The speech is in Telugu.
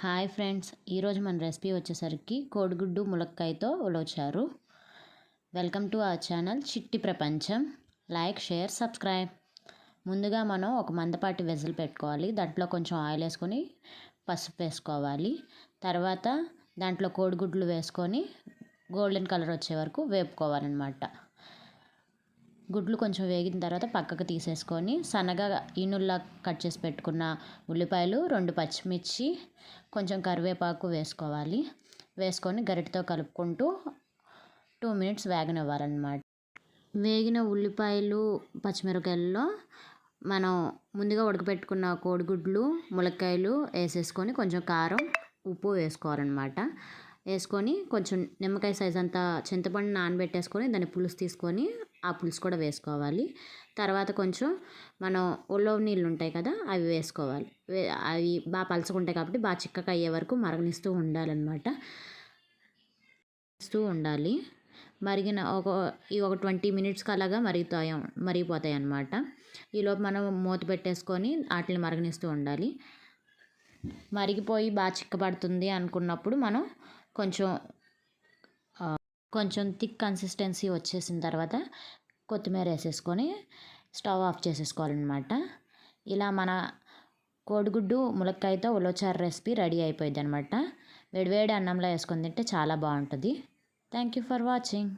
హాయ్ ఫ్రెండ్స్, ఈరోజు మన రెసిపీ వచ్చేసరికి కోడిగుడ్డు ములక్కాయతో ఉలవచారు. వెల్కమ్ టు అవర్ ఛానల్ చిట్టి ప్రపంచం. Like, share, subscribe. ముందుగా మనం ఒక మందపాటి వెజల్ పెట్టుకోవాలి. దాంట్లో కొంచెం ఆయిల్ వేసుకొని పసుపు వేసుకోవాలి. తర్వాత దాంట్లో కోడిగుడ్లు వేసుకొని గోల్డెన్ కలర్ వచ్చే వరకు వేపుకోవాలన్నమాట. గుడ్లు కొంచెం వేగిన తర్వాత పక్కకు తీసేసుకొని సన్నగా ఈనుల్లా కట్ చేసి పెట్టుకున్న ఉల్లిపాయలు, 2 పచ్చిమిర్చి, కొంచెం కరివేపాకు వేసుకోవాలి. వేసుకొని గరిటెతో కలుపుకుంటూ 2 మినిట్స్ వేగనివ్వాలన్నమాట. వేగిన ఉల్లిపాయలు, పచ్చిమిరపకాయల్లో మనం ముందుగా ఉడకపెట్టుకున్న కోడిగుడ్లు, ములక్కాయలు వేసేసుకొని కొంచెం కారం, ఉప్పు వేసుకోవాలన్నమాట. వేసుకొని కొంచెం నిమ్మకాయ సైజ్ అంతా చింతపండు నానబెట్టేసుకొని దాన్ని పులుసు తీసుకొని ఆ పులుసు కూడా వేసుకోవాలి. తర్వాత కొంచెం మనం ఉలవ నీళ్ళు ఉంటాయి కదా, అవి వేసుకోవాలి. అవి బాగా పలుచకుంటాయి కాబట్టి బాగా చిక్కగా అయ్యే వరకు మరగనిస్తూ ఉండాలన్నమాట. ఉండాలి. మరిగిన ఒక 20 మినిట్స్కి అలాగా మరిగిపోతాయి అన్నమాట. ఈలోపు మనం మూత పెట్టేసుకొని వాటిని మరగనిస్తూ ఉండాలి. మరిగిపోయి బాగా చిక్కబడుతుంది అనుకున్నప్పుడు మనం కొంచెం థిక్ కన్సిస్టెన్సీ వచ్చేసిన తర్వాత కొత్తిమీర వేసేసుకొని స్టవ్ ఆఫ్ చేసేసుకోవాలన్నమాట. ఇలా మన కోడిగుడ్డు ములక్కాయతో ఉలవచారు రెసిపీ రెడీ అయిపోయింది అనమాట. వేడివేడి అన్నంలో వేసుకొని తింటే చాలా బాగుంటుంది. Thank you for watching.